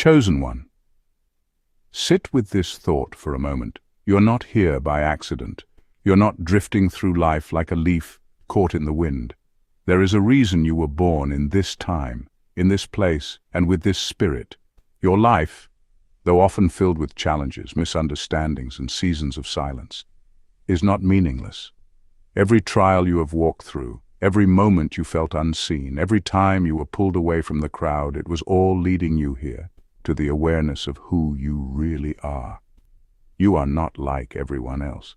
Chosen one. Sit with this thought for a moment. You're not here by accident. You're not drifting through life like a leaf caught in the wind. There is a reason you were born in this time, in this place, and with this spirit. Your life, though often filled with challenges, misunderstandings, and seasons of silence, is not meaningless. Every trial you have walked through, every moment you felt unseen, every time you were pulled away from the crowd, it was all leading you here, to the awareness of who you really are. You are not like everyone else.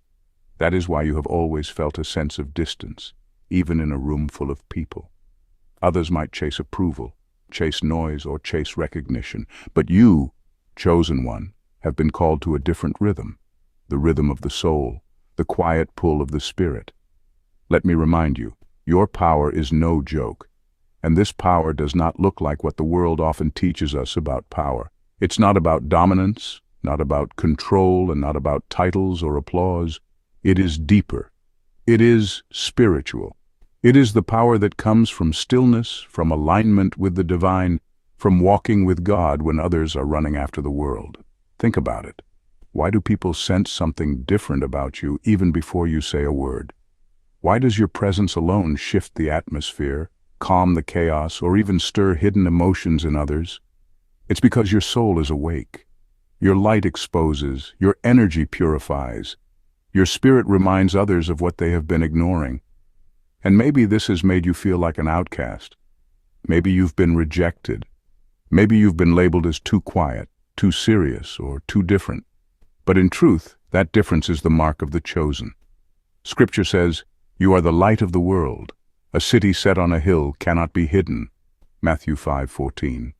That is why you have always felt a sense of distance, even in a room full of people. Others might chase approval, chase noise, or chase recognition, but you, chosen one, have been called to a different rhythm, the rhythm of the soul, the quiet pull of the spirit. Let me remind you, your power is no joke, and this power does not look like what the world often teaches us about power. It's not about dominance, not about control, and not about titles or applause. It is deeper. It is spiritual. It is the power that comes from stillness, from alignment with the divine, from walking with God when others are running after the world. Think about it. Why do people sense something different about you even before you say a word? Why does your presence alone shift the atmosphere, calm the chaos, or even stir hidden emotions in others? It's because your soul is awake. Your light exposes, your energy purifies. Your spirit reminds others of what they have been ignoring. And maybe this has made you feel like an outcast. Maybe you've been rejected. Maybe you've been labeled as too quiet, too serious, or too different. But in truth, that difference is the mark of the chosen. Scripture says, "You are the light of the world. A city set on a hill cannot be hidden." Matthew 5:14.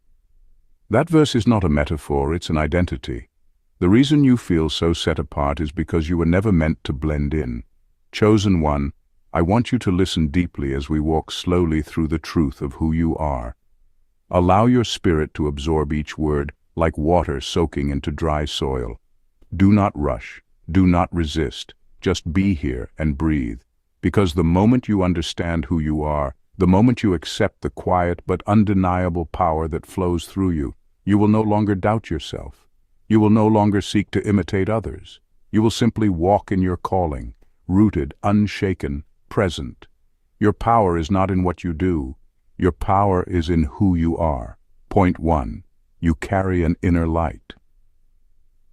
That verse is not a metaphor, it's an identity. The reason you feel so set apart is because you were never meant to blend in. Chosen one, I want you to listen deeply as we walk slowly through the truth of who you are. Allow your spirit to absorb each word like water soaking into dry soil. Do not rush, do not resist, just be here and breathe. Because the moment you understand who you are, the moment you accept the quiet but undeniable power that flows through you, you will no longer doubt yourself. You will no longer seek to imitate others. You will simply walk in your calling, rooted, unshaken, present. Your power is not in what you do. Your power is in who you are. Point 1. You carry an inner light.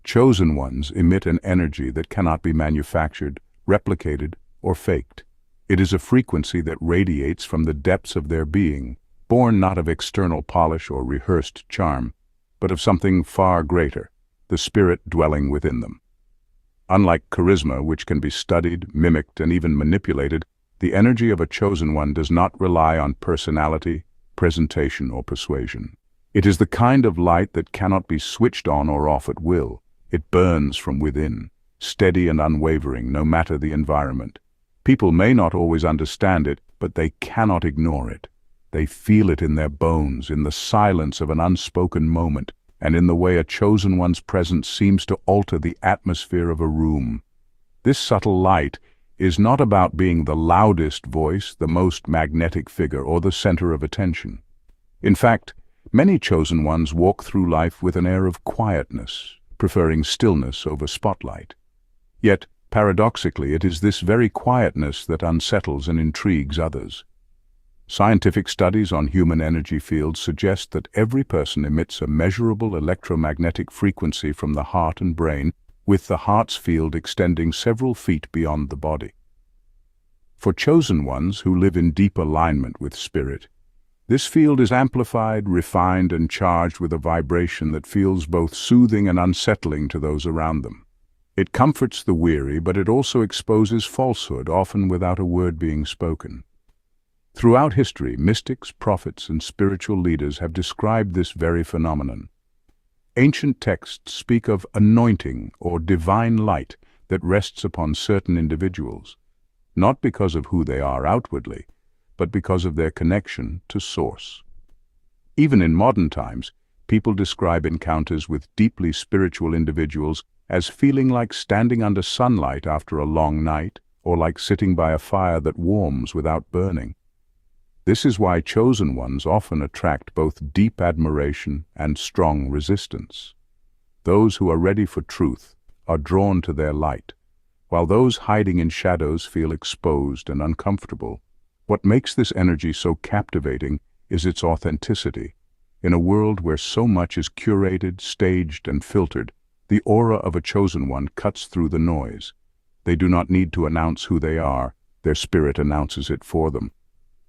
Chosen ones emit an energy that cannot be manufactured, replicated, or faked. It is a frequency that radiates from the depths of their being, born not of external polish or rehearsed charm, but of something far greater, the spirit dwelling within them. Unlike charisma, which can be studied, mimicked, and even manipulated, the energy of a chosen one does not rely on personality, presentation, or persuasion. It is the kind of light that cannot be switched on or off at will. It burns from within, steady and unwavering, no matter the environment. People may not always understand it, but they cannot ignore it. They feel it in their bones, in the silence of an unspoken moment, and in the way a chosen one's presence seems to alter the atmosphere of a room. This subtle light is not about being the loudest voice, the most magnetic figure, or the center of attention. In fact, many chosen ones walk through life with an air of quietness, preferring stillness over spotlight. Yet, paradoxically, it is this very quietness that unsettles and intrigues others. Scientific studies on human energy fields suggest that every person emits a measurable electromagnetic frequency from the heart and brain, with the heart's field extending several feet beyond the body. For chosen ones who live in deep alignment with spirit, this field is amplified, refined, and charged with a vibration that feels both soothing and unsettling to those around them. It comforts the weary, but it also exposes falsehood, often without a word being spoken. Throughout history, mystics, prophets, and spiritual leaders have described this very phenomenon. Ancient texts speak of anointing or divine light that rests upon certain individuals, not because of who they are outwardly, but because of their connection to Source. Even in modern times, people describe encounters with deeply spiritual individuals as feeling like standing under sunlight after a long night, or like sitting by a fire that warms without burning. This is why chosen ones often attract both deep admiration and strong resistance. Those who are ready for truth are drawn to their light, while those hiding in shadows feel exposed and uncomfortable. What makes this energy so captivating is its authenticity. In a world where so much is curated, staged, and filtered, the aura of a chosen one cuts through the noise. They do not need to announce who they are, their spirit announces it for them.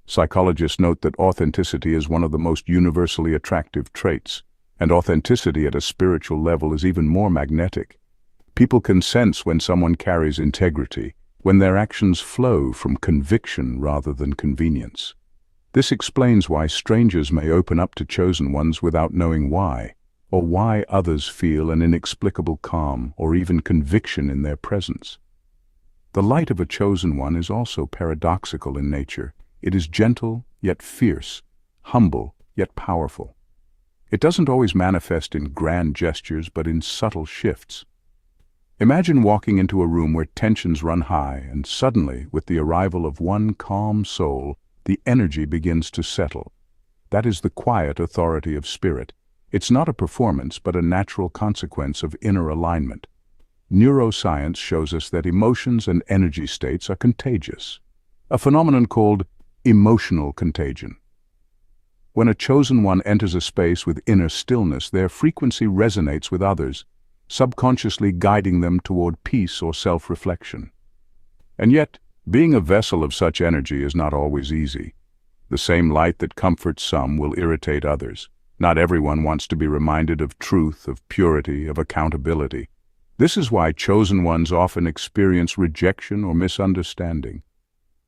Psychologists note that authenticity is one of the most universally attractive traits, and authenticity at a spiritual level is even more magnetic. People can sense when someone carries integrity, when their actions flow from conviction rather than convenience. This explains why strangers may open up to chosen ones without knowing why, or why others feel an inexplicable calm or even conviction in their presence. The light of a chosen one is also paradoxical in nature. It is gentle yet fierce, humble yet powerful. It doesn't always manifest in grand gestures, but in subtle shifts. Imagine walking into a room where tensions run high, and suddenly, with the arrival of one calm soul, the energy begins to settle. That is the quiet authority of spirit. It's not a performance, but a natural consequence of inner alignment. Neuroscience shows us that emotions and energy states are contagious, a phenomenon called emotional contagion. When a chosen one enters a space with inner stillness, their frequency resonates with others, subconsciously guiding them toward peace or self-reflection. And yet, being a vessel of such energy is not always easy. The same light that comforts some will irritate others. Not everyone wants to be reminded of truth, of purity, of accountability. This is why chosen ones often experience rejection or misunderstanding.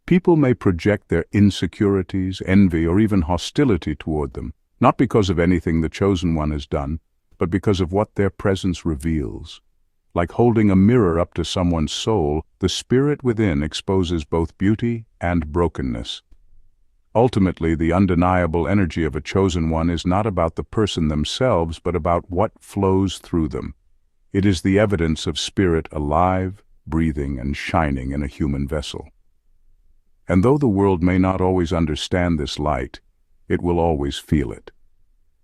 People may project their insecurities, envy, or even hostility toward them, not because of anything the chosen one has done, but because of what their presence reveals. Like holding a mirror up to someone's soul, the spirit within exposes both beauty and brokenness. Ultimately, the undeniable energy of a chosen one is not about the person themselves, but about what flows through them. It is the evidence of spirit alive, breathing, and shining in a human vessel. And though the world may not always understand this light, it will always feel it.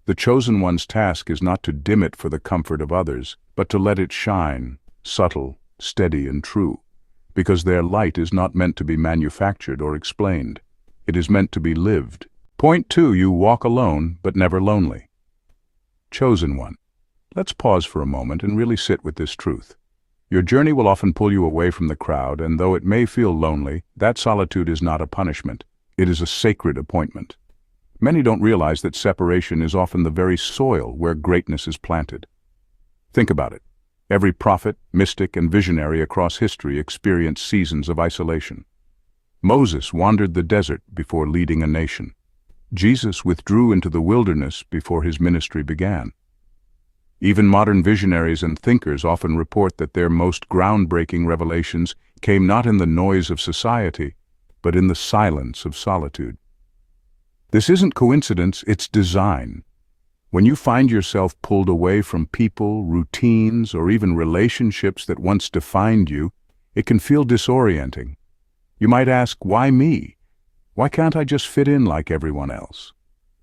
The chosen one's task is not to dim it for the comfort of others, but to let it shine, subtle, steady, and true, because their light is not meant to be manufactured or explained. It is meant to be lived. Point 2, you walk alone, but never lonely. Chosen one. Let's pause for a moment and really sit with this truth. Your journey will often pull you away from the crowd, and though it may feel lonely, that solitude is not a punishment. It is a sacred appointment. Many don't realize that separation is often the very soil where greatness is planted. Think about it. Every prophet, mystic, and visionary across history experienced seasons of isolation. Moses wandered the desert before leading a nation. Jesus withdrew into the wilderness before his ministry began. Even modern visionaries and thinkers often report that their most groundbreaking revelations came not in the noise of society, but in the silence of solitude. This isn't coincidence, it's design. When you find yourself pulled away from people, routines, or even relationships that once defined you, it can feel disorienting. You might ask, why me? Why can't I just fit in like everyone else?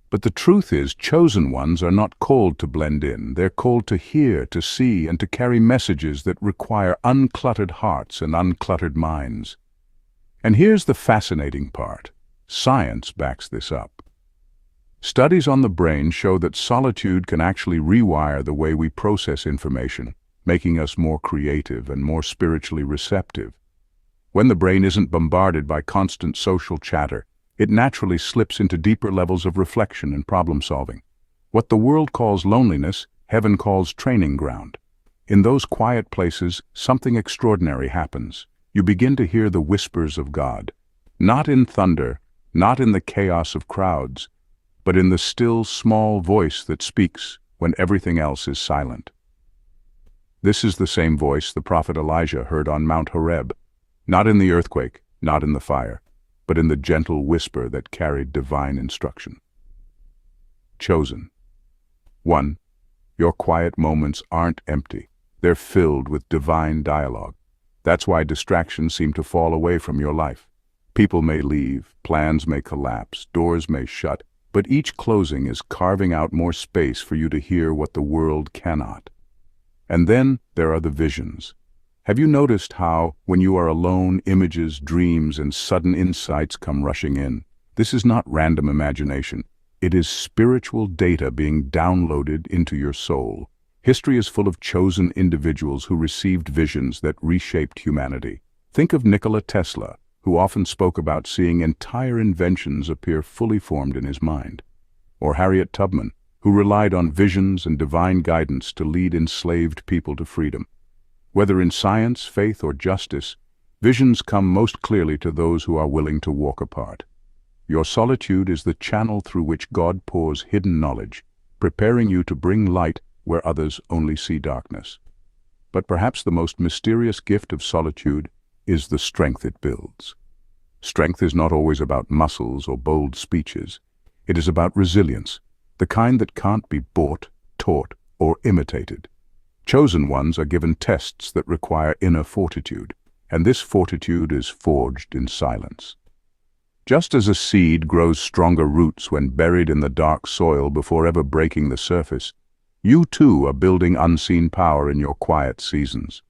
But the truth is, chosen ones are not called to blend in. They're called to hear, to see, and to carry messages that require uncluttered hearts and uncluttered minds. And here's the fascinating part. Science backs this up. Studies on the brain show that solitude can actually rewire the way we process information, making us more creative and more spiritually receptive. When the brain isn't bombarded by constant social chatter, it naturally slips into deeper levels of reflection and problem-solving. What the world calls loneliness, heaven calls training ground. In those quiet places, something extraordinary happens. You begin to hear the whispers of God. Not in thunder, not in the chaos of crowds, but in the still, small voice that speaks when everything else is silent. This is the same voice the prophet Elijah heard on Mount Horeb, not in the earthquake, not in the fire, but in the gentle whisper that carried divine instruction. Chosen. 1. Your quiet moments aren't empty. They're filled with divine dialogue. That's why distractions seem to fall away from your life. People may leave, plans may collapse, doors may shut, but each closing is carving out more space for you to hear what the world cannot. And then there are the visions. Have you noticed how, when you are alone, images, dreams, and sudden insights come rushing in? This is not random imagination. It is spiritual data being downloaded into your soul. History is full of chosen individuals who received visions that reshaped humanity. Think of Nikola Tesla, who often spoke about seeing entire inventions appear fully formed in his mind. Or Harriet Tubman, who relied on visions and divine guidance to lead enslaved people to freedom. Whether in science, faith, or justice, visions come most clearly to those who are willing to walk apart. Your solitude is the channel through which God pours hidden knowledge, preparing you to bring light where others only see darkness. But perhaps the most mysterious gift of solitude is the strength it builds. Strength is not always about muscles or bold speeches. It is about resilience, the kind that can't be bought, taught, or imitated. Chosen ones are given tests that require inner fortitude, and this fortitude is forged in silence. Just as a seed grows stronger roots when buried in the dark soil before ever breaking the surface, you too are building unseen power in your quiet seasons.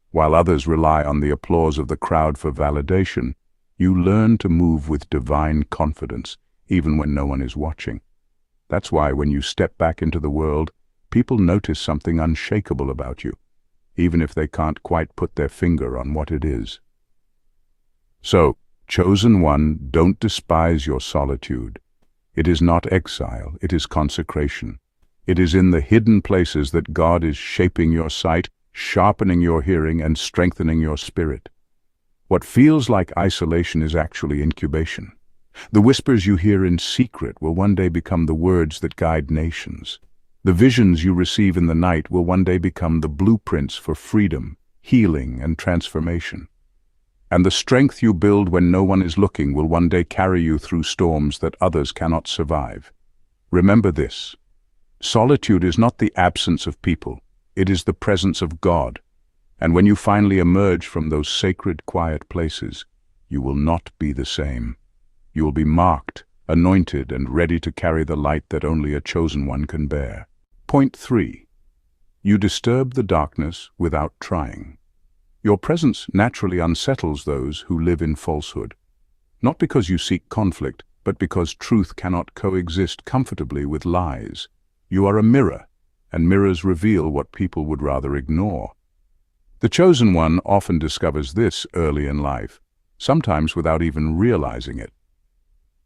While others rely on the applause of the crowd for validation, you learn to move with divine confidence, even when no one is watching. That's why when you step back into the world, people notice something unshakable about you, even if they can't quite put their finger on what it is. So, chosen one, don't despise your solitude. It is not exile, it is consecration. It is in the hidden places that God is shaping your sight, sharpening your hearing, and strengthening your spirit. What feels like isolation is actually incubation. The whispers you hear in secret will one day become the words that guide nations. The visions you receive in the night will one day become the blueprints for freedom, healing, and transformation. And the strength you build when no one is looking will one day carry you through storms that others cannot survive. Remember this: solitude is not the absence of people, it is the presence of God. And when you finally emerge from those sacred, quiet places, you will not be the same. You will be marked, anointed, and ready to carry the light that only a chosen one can bear. Point 3. You disturb the darkness without trying. Your presence naturally unsettles those who live in falsehood. Not because you seek conflict, but because truth cannot coexist comfortably with lies. You are a mirror, and mirrors reveal what people would rather ignore. The chosen one often discovers this early in life, sometimes without even realizing it.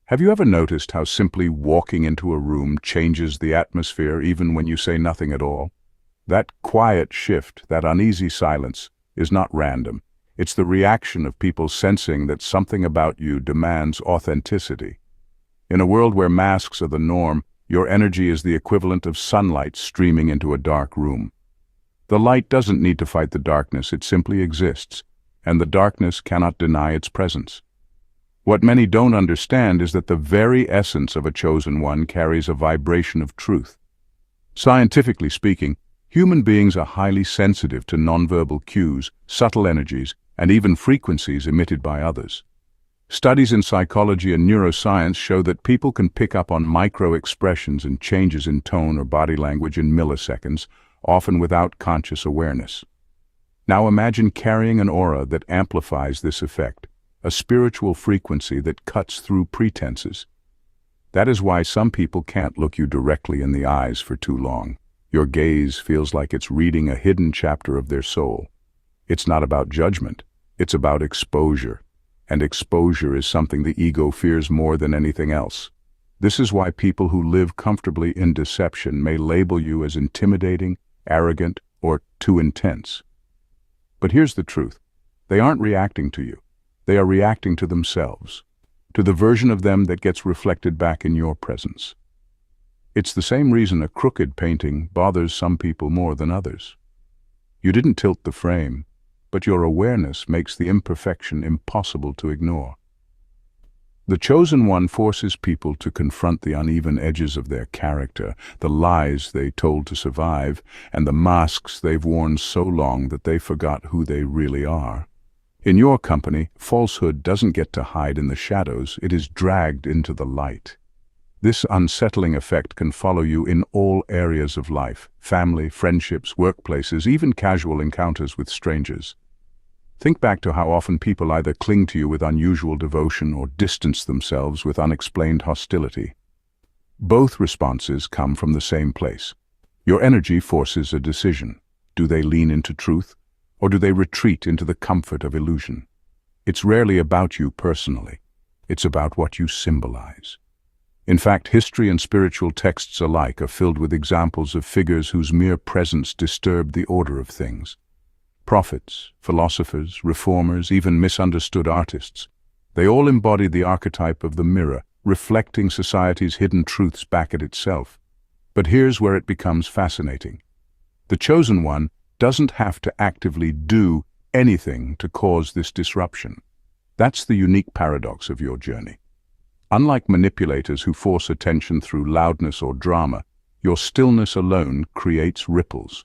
Have you ever noticed how simply walking into a room changes the atmosphere even when you say nothing at all? That quiet shift, that uneasy silence, is not random. It's the reaction of people sensing that something about you demands authenticity. In a world where masks are the norm, your energy is the equivalent of sunlight streaming into a dark room. The light doesn't need to fight the darkness, it simply exists, and the darkness cannot deny its presence. What many don't understand is that the very essence of a chosen one carries a vibration of truth. Scientifically speaking, human beings are highly sensitive to nonverbal cues, subtle energies, and even frequencies emitted by others. Studies in psychology and neuroscience show that people can pick up on micro-expressions and changes in tone or body language in milliseconds, often without conscious awareness. Now imagine carrying an aura that amplifies this effect, a spiritual frequency that cuts through pretenses. That is why some people can't look you directly in the eyes for too long. Your gaze feels like it's reading a hidden chapter of their soul. It's not about judgment, it's about exposure. And exposure is something the ego fears more than anything else. This is why people who live comfortably in deception may label you as intimidating, arrogant, or too intense. But here's the truth. They aren't reacting to you. They are reacting to themselves, to the version of them that gets reflected back in your presence. It's the same reason a crooked painting bothers some people more than others. You didn't tilt the frame, but your awareness makes the imperfection impossible to ignore. The chosen one forces people to confront the uneven edges of their character, the lies they told to survive, and the masks they've worn so long that they forgot who they really are. In your company, falsehood doesn't get to hide in the shadows, it is dragged into the light. This unsettling effect can follow you in all areas of life: family, friendships, workplaces, even casual encounters with strangers. Think back to how often people either cling to you with unusual devotion or distance themselves with unexplained hostility. Both responses come from the same place. Your energy forces a decision. Do they lean into truth, or do they retreat into the comfort of illusion? It's rarely about you personally. It's about what you symbolize. In fact, history and spiritual texts alike are filled with examples of figures whose mere presence disturbed the order of things. Prophets, philosophers, reformers, even misunderstood artists. They all embody the archetype of the mirror, reflecting society's hidden truths back at itself. But here's where it becomes fascinating. The chosen one doesn't have to actively do anything to cause this disruption. That's the unique paradox of your journey. Unlike manipulators who force attention through loudness or drama, your stillness alone creates ripples.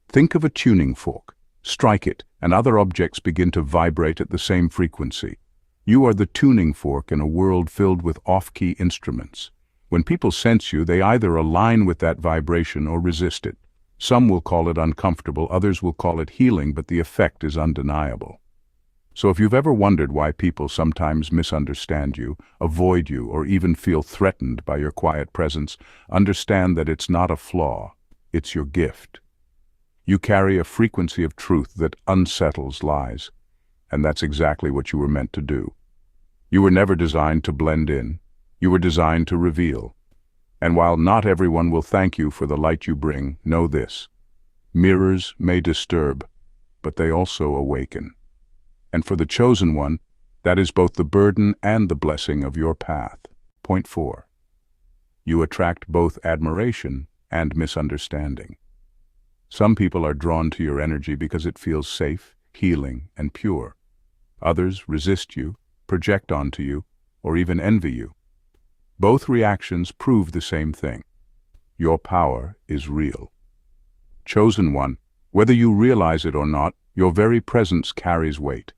Think of a tuning fork. Strike it, and other objects begin to vibrate at the same frequency. You are the tuning fork in a world filled with off-key instruments. When people sense you, they either align with that vibration or resist it. Some will call it uncomfortable, others will call it healing, but the effect is undeniable. So if you've ever wondered why people sometimes misunderstand you, avoid you, or even feel threatened by your quiet presence, understand that it's not a flaw, it's your gift. You carry a frequency of truth that unsettles lies, and that's exactly what you were meant to do. You were never designed to blend in, you were designed to reveal. And while not everyone will thank you for the light you bring, know this: mirrors may disturb, but they also awaken. And for the chosen one, that is both the burden and the blessing of your path. Point 4. You attract both admiration and misunderstanding. Some people are drawn to your energy because it feels safe, healing, and pure. Others resist you, project onto you, or even envy you. Both reactions prove the same thing. Your power is real. Chosen one, whether you realize it or not, your very presence carries weight.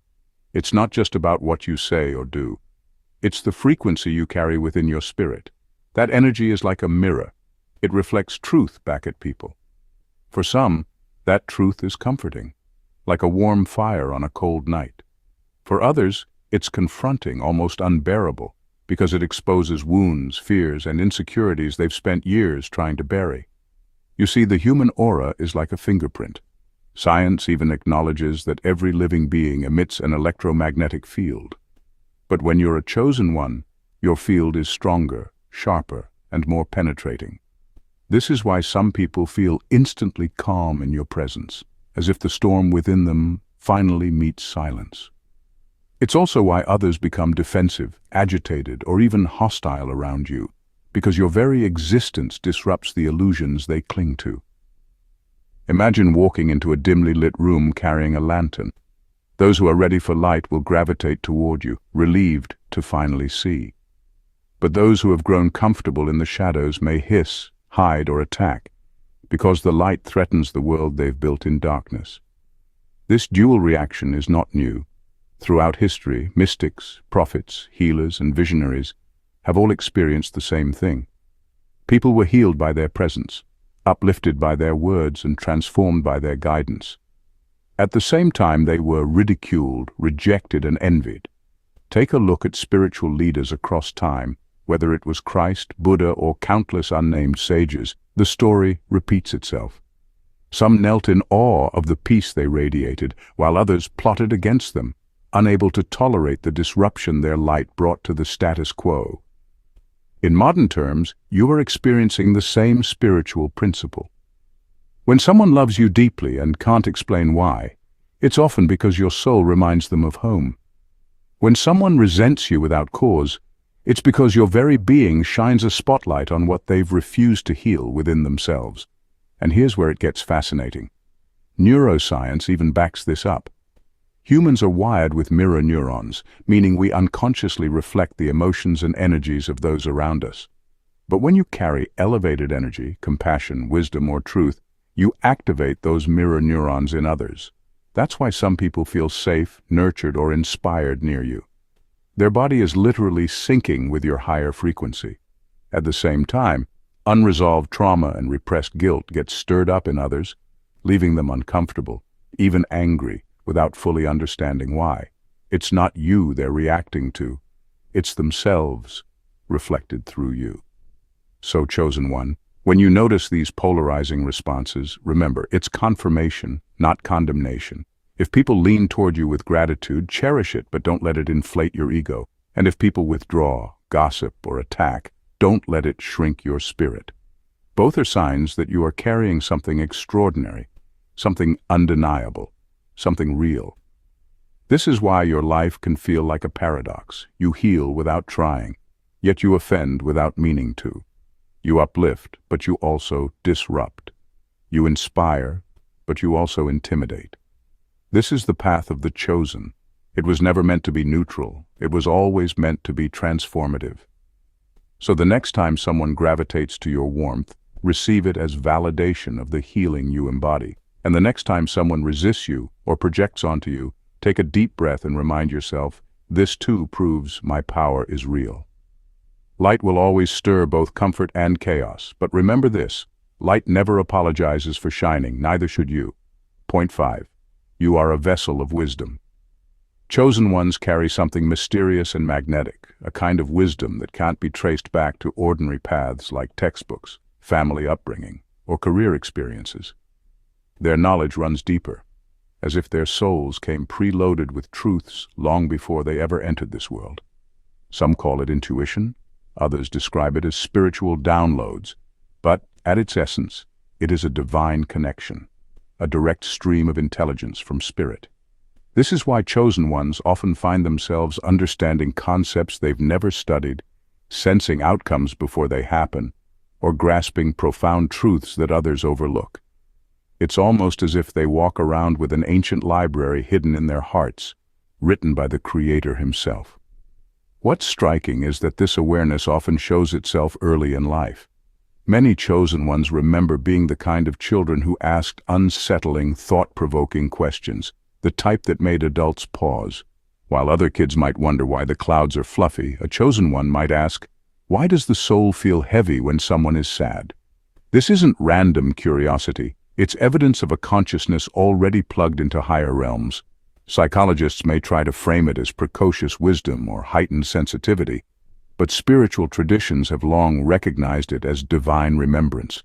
It's not just about what you say or do. It's the frequency you carry within your spirit. That energy is like a mirror. It reflects truth back at people. For some, that truth is comforting, like a warm fire on a cold night. For others, it's confronting, almost unbearable, because it exposes wounds, fears, and insecurities they've spent years trying to bury. You see, the human aura is like a fingerprint. Science even acknowledges that every living being emits an electromagnetic field. But when you're a chosen one, your field is stronger, sharper, and more penetrating. This is why some people feel instantly calm in your presence, as if the storm within them finally meets silence. It's also why others become defensive, agitated, or even hostile around you, because your very existence disrupts the illusions they cling to. Imagine walking into a dimly lit room carrying a lantern. Those who are ready for light will gravitate toward you, relieved to finally see. But those who have grown comfortable in the shadows may hiss, hide, or attack, because the light threatens the world they've built in darkness. This dual reaction is not new. Throughout history, mystics, prophets, healers, and visionaries have all experienced the same thing. People were healed by their presence, uplifted by their words, and transformed by their guidance. At the same time, they were ridiculed, rejected, and envied. Take a look at spiritual leaders across time. Whether it was Christ, Buddha, or countless unnamed sages, the story repeats itself. Some knelt in awe of the peace they radiated, while others plotted against them, unable to tolerate the disruption their light brought to the status quo. In modern terms, you are experiencing the same spiritual principle. When someone loves you deeply and can't explain why, it's often because your soul reminds them of home. When someone resents you without cause, it's because your very being shines a spotlight on what they've refused to heal within themselves. And here's where it gets fascinating. Neuroscience even backs this up. Humans are wired with mirror neurons, meaning we unconsciously reflect the emotions and energies of those around us. But when you carry elevated energy, compassion, wisdom, or truth, you activate those mirror neurons in others. That's why some people feel safe, nurtured, or inspired near you. Their body is literally syncing with your higher frequency. At the same time, unresolved trauma and repressed guilt get stirred up in others, leaving them uncomfortable, even angry, without fully understanding why. It's not you they're reacting to. It's themselves, reflected through you. So, chosen one, when you notice these polarizing responses, remember, it's confirmation, not condemnation. If people lean toward you with gratitude, cherish it, but don't let it inflate your ego. And if people withdraw, gossip, or attack, don't let it shrink your spirit. Both are signs that you are carrying something extraordinary, something undeniable, something real. This is why your life can feel like a paradox. You heal without trying, yet you offend without meaning to. You uplift, but you also disrupt. You inspire, but you also intimidate. This is the path of the chosen. It was never meant to be neutral. It was always meant to be transformative. So the next time someone gravitates to your warmth, receive it as validation of the healing you embody. And the next time someone resists you or projects onto you, take a deep breath and remind yourself, this too proves my power is real. Light will always stir both comfort and chaos, but remember this, light never apologizes for shining, neither should you. Point 5. You are a vessel of wisdom. Chosen ones carry something mysterious and magnetic, a kind of wisdom that can't be traced back to ordinary paths like textbooks, family upbringing, or career experiences. Their knowledge runs deeper, as if their souls came preloaded with truths long before they ever entered this world. Some call it intuition, others describe it as spiritual downloads, but at its essence, it is a divine connection, a direct stream of intelligence from spirit. This is why chosen ones often find themselves understanding concepts they've never studied, sensing outcomes before they happen, or grasping profound truths that others overlook. It's almost as if they walk around with an ancient library hidden in their hearts, written by the Creator himself. What's striking is that this awareness often shows itself early in life. Many chosen ones remember being the kind of children who asked unsettling, thought-provoking questions, the type that made adults pause. While other kids might wonder why the clouds are fluffy, a chosen one might ask, why does the soul feel heavy when someone is sad? This isn't random curiosity. It's evidence of a consciousness already plugged into higher realms. Psychologists may try to frame it as precocious wisdom or heightened sensitivity, but spiritual traditions have long recognized it as divine remembrance.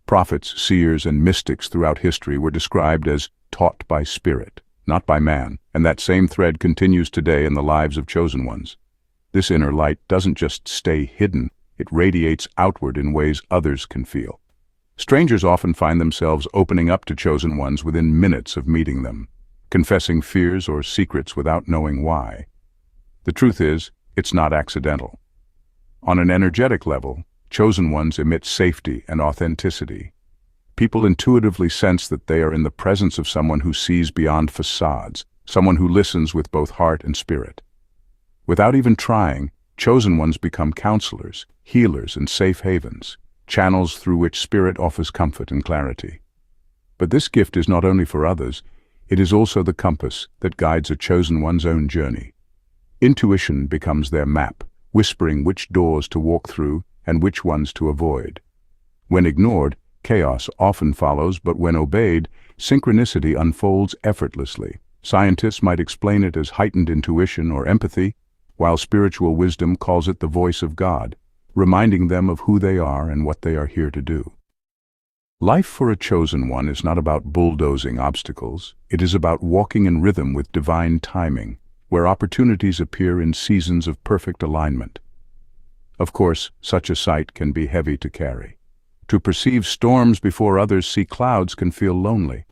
Prophets, seers, and mystics throughout history were described as taught by spirit, not by man, and that same thread continues today in the lives of chosen ones. This inner light doesn't just stay hidden, it radiates outward in ways others can feel. Strangers often find themselves opening up to chosen ones within minutes of meeting them, confessing fears or secrets without knowing why. The truth is, it's not accidental. On an energetic level, chosen ones emit safety and authenticity. People intuitively sense that they are in the presence of someone who sees beyond facades, someone who listens with both heart and spirit. Without even trying, chosen ones become counselors, healers, and safe havens, channels through which spirit offers comfort and clarity. But this gift is not only for others, it is also the compass that guides a chosen one's own journey. Intuition becomes their map, whispering which doors to walk through and which ones to avoid. When ignored, chaos often follows, but when obeyed, synchronicity unfolds effortlessly. Scientists might explain it as heightened intuition or empathy, while spiritual wisdom calls it the voice of God, reminding them of who they are and what they are here to do. Life for a chosen one is not about bulldozing obstacles. It is about walking in rhythm with divine timing, where opportunities appear in seasons of perfect alignment. Of course, such a sight can be heavy to carry. To perceive storms before others see clouds can feel lonely.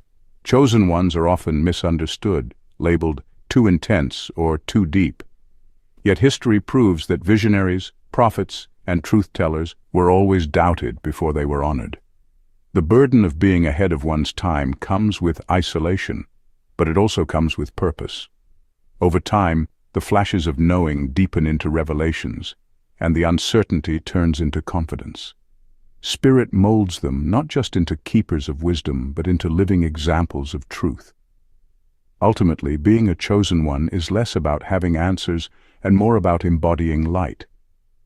Chosen ones are often misunderstood, labeled too intense or too deep. Yet history proves that visionaries, prophets, and truth-tellers were always doubted before they were honored. The burden of being ahead of one's time comes with isolation, but it also comes with purpose. Over time, the flashes of knowing deepen into revelations, and the uncertainty turns into confidence. Spirit molds them not just into keepers of wisdom, but into living examples of truth. Ultimately, being a chosen one is less about having answers and more about embodying light.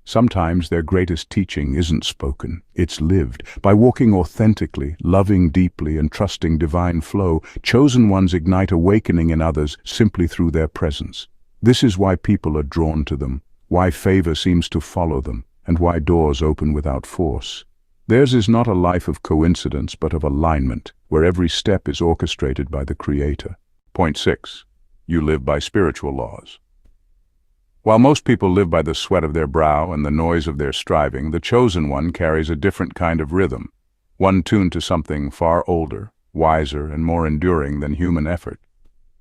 Sometimes their greatest teaching isn't spoken, it's lived. By walking authentically, loving deeply, and trusting divine flow, chosen ones ignite awakening in others simply through their presence. This is why people are drawn to them, why favor seems to follow them, and why doors open without force. Theirs is not a life of coincidence, but of alignment, where every step is orchestrated by the Creator. Point 6. You live by spiritual laws. While most people live by the sweat of their brow and the noise of their striving, the chosen one carries a different kind of rhythm, one tuned to something far older, wiser, and more enduring than human effort.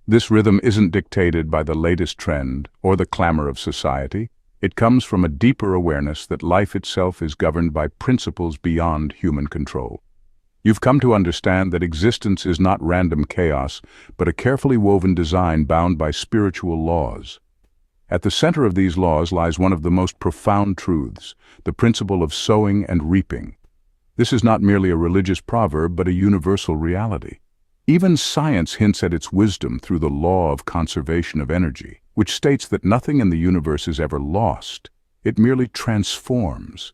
This rhythm isn't dictated by the latest trend or the clamor of society. It comes from a deeper awareness that life itself is governed by principles beyond human control. You've come to understand that existence is not random chaos, but a carefully woven design bound by spiritual laws. At the center of these laws lies one of the most profound truths, the principle of sowing and reaping. This is not merely a religious proverb, but a universal reality. Even science hints at its wisdom through the law of conservation of energy, which states that nothing in the universe is ever lost. It merely transforms.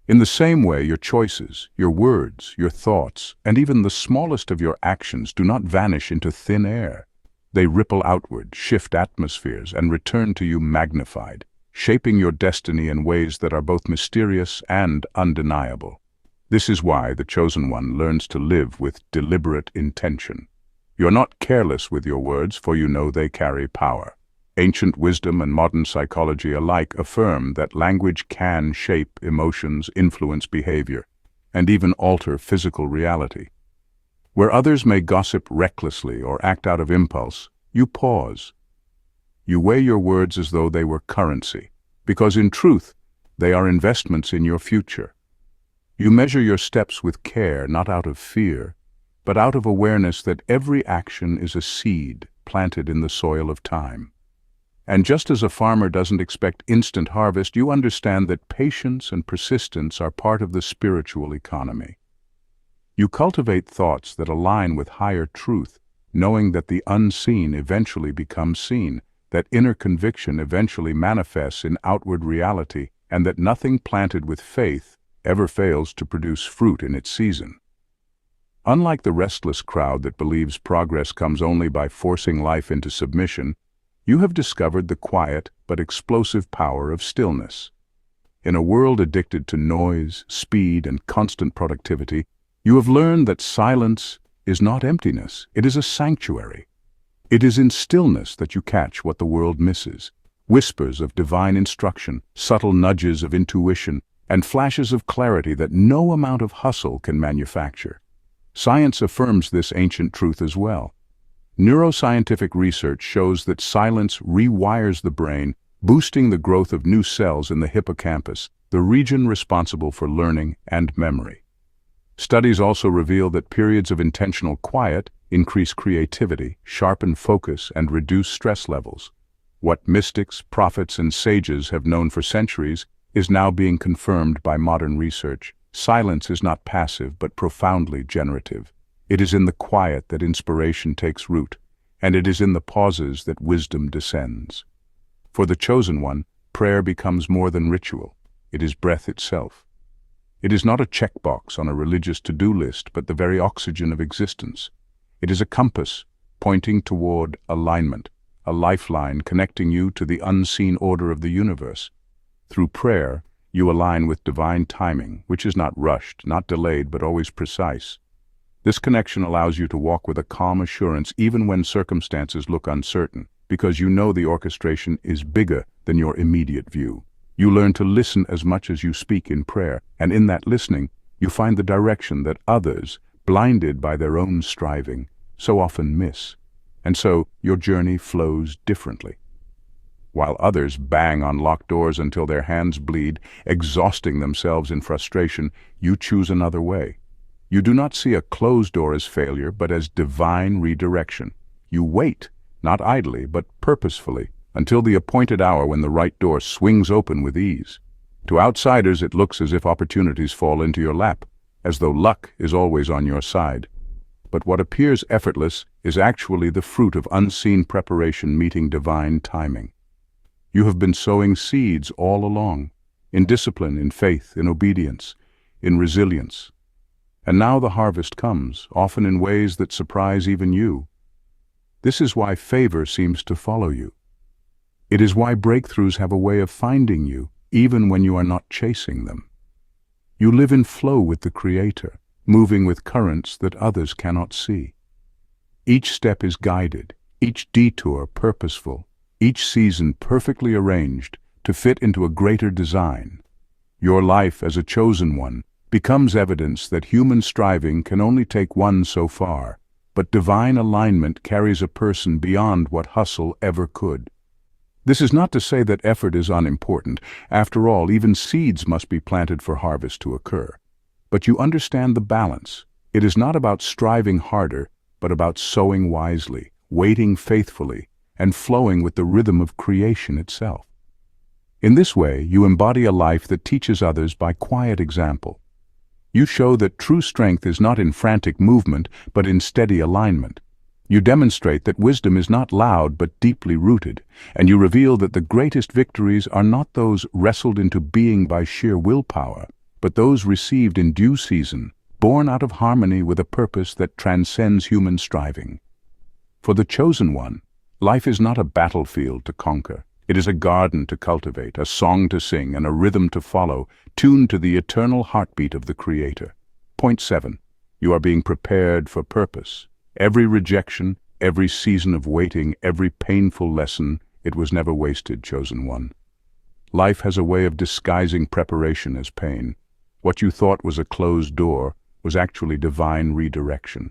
In the same way, your choices, your words, your thoughts, and even the smallest of your actions do not vanish into thin air. They ripple outward, shift atmospheres, and return to you magnified, shaping your destiny in ways that are both mysterious and undeniable. This is why the chosen one learns to live with deliberate intention. You're not careless with your words, for you know they carry power. Ancient wisdom and modern psychology alike affirm that language can shape emotions, influence behavior, and even alter physical reality. Where others may gossip recklessly or act out of impulse, you pause. You weigh your words as though they were currency, because in truth, they are investments in your future. You measure your steps with care, not out of fear, but out of awareness that every action is a seed planted in the soil of time. And just as a farmer doesn't expect instant harvest, you understand that patience and persistence are part of the spiritual economy. You cultivate thoughts that align with higher truth, knowing that the unseen eventually becomes seen, that inner conviction eventually manifests in outward reality, and that nothing planted with faith ever fails to produce fruit in its season. Unlike the restless crowd that believes progress comes only by forcing life into submission, you have discovered the quiet but explosive power of stillness. In a world addicted to noise, speed, and constant productivity, you have learned that silence is not emptiness, it is a sanctuary. It is in stillness that you catch what the world misses, whispers of divine instruction, subtle nudges of intuition, and flashes of clarity that no amount of hustle can manufacture. Science affirms this ancient truth as well. Neuroscientific research shows that silence rewires the brain, boosting the growth of new cells in the hippocampus, the region responsible for learning and memory. Studies also reveal that periods of intentional quiet increase creativity, sharpen focus, and reduce stress levels. What mystics, prophets, and sages have known for centuries is now being confirmed by modern research. Silence is not passive, but profoundly generative. It is in the quiet that inspiration takes root, and it is in the pauses that wisdom descends. For the chosen one, prayer becomes more than ritual. It is breath itself. It is not a checkbox on a religious to-do list, but the very oxygen of existence. It is a compass pointing toward alignment, a lifeline connecting you to the unseen order of the universe. Through prayer, you align with divine timing, which is not rushed, not delayed, but always precise. This connection allows you to walk with a calm assurance even when circumstances look uncertain, because you know the orchestration is bigger than your immediate view. You learn to listen as much as you speak in prayer, and in that listening, you find the direction that others, blinded by their own striving, so often miss. And so, your journey flows differently. While others bang on locked doors until their hands bleed, exhausting themselves in frustration, you choose another way. You do not see a closed door as failure, but as divine redirection. You wait, not idly, but purposefully, until the appointed hour when the right door swings open with ease. To outsiders, it looks as if opportunities fall into your lap, as though luck is always on your side. But what appears effortless is actually the fruit of unseen preparation meeting divine timing. You have been sowing seeds all along, in discipline, in faith, in obedience, in resilience. And now the harvest comes, often in ways that surprise even you. This is why favor seems to follow you. It is why breakthroughs have a way of finding you, even when you are not chasing them. You live in flow with the Creator, moving with currents that others cannot see. Each step is guided, each detour purposeful, each season perfectly arranged to fit into a greater design. Your life as a chosen one becomes evidence that human striving can only take one so far, but divine alignment carries a person beyond what hustle ever could. This is not to say that effort is unimportant. After all, even seeds must be planted for harvest to occur. But you understand the balance. It is not about striving harder, but about sowing wisely, waiting faithfully, and flowing with the rhythm of creation itself. In this way, you embody a life that teaches others by quiet example. You show that true strength is not in frantic movement, but in steady alignment. You demonstrate that wisdom is not loud but deeply rooted, and you reveal that the greatest victories are not those wrestled into being by sheer willpower, but those received in due season, born out of harmony with a purpose that transcends human striving. For the chosen one, life is not a battlefield to conquer. It is a garden to cultivate, a song to sing, and a rhythm to follow, tuned to the eternal heartbeat of the Creator. Point 7. You are being prepared for purpose. Every rejection, every season of waiting, every painful lesson, it was never wasted, chosen one. Life has a way of disguising preparation as pain. What you thought was a closed door was actually divine redirection.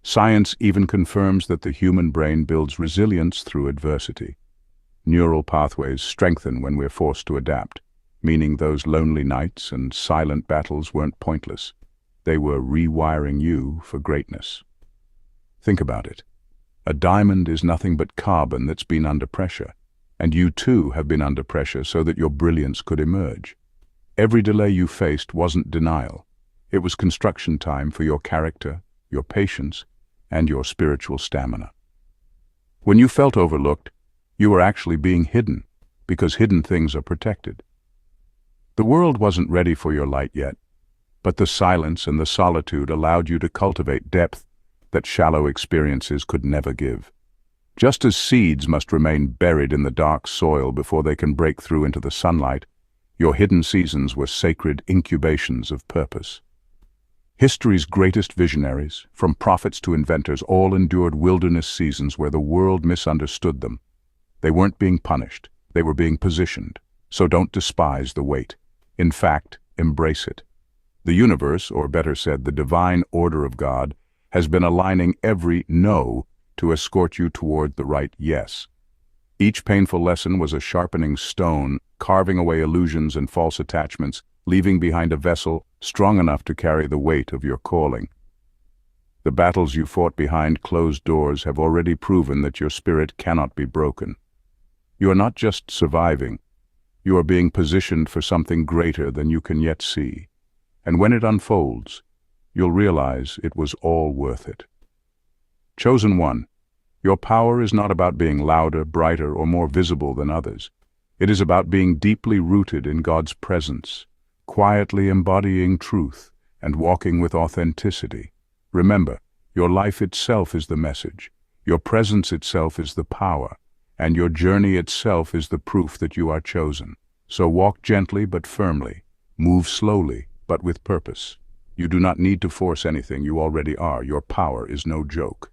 Science even confirms that the human brain builds resilience through adversity. Neural pathways strengthen when we're forced to adapt, meaning those lonely nights and silent battles weren't pointless. They were rewiring you for greatness. Think about it. A diamond is nothing but carbon that's been under pressure, and you too have been under pressure so that your brilliance could emerge. Every delay you faced wasn't denial. It was construction time for your character, your patience, and your spiritual stamina. When you felt overlooked, you were actually being hidden, because hidden things are protected. The world wasn't ready for your light yet, but the silence and the solitude allowed you to cultivate depth that shallow experiences could never give. Just as seeds must remain buried in the dark soil before they can break through into the sunlight, your hidden seasons were sacred incubations of purpose. History's greatest visionaries, from prophets to inventors, all endured wilderness seasons where the world misunderstood them. They weren't being punished, they were being positioned. So don't despise the wait. In fact, embrace it. The universe, or better said, the divine order of God, has been aligning every no to escort you toward the right yes. Each painful lesson was a sharpening stone, carving away illusions and false attachments, leaving behind a vessel strong enough to carry the weight of your calling. The battles you fought behind closed doors have already proven that your spirit cannot be broken. You are not just surviving, you are being positioned for something greater than you can yet see. And when it unfolds, you'll realize it was all worth it. Chosen one, your power is not about being louder, brighter, or more visible than others. It is about being deeply rooted in God's presence, quietly embodying truth and walking with authenticity. Remember, your life itself is the message, your presence itself is the power, and your journey itself is the proof that you are chosen. So walk gently but firmly, move slowly but with purpose. You do not need to force anything, you already are. Your power is no joke.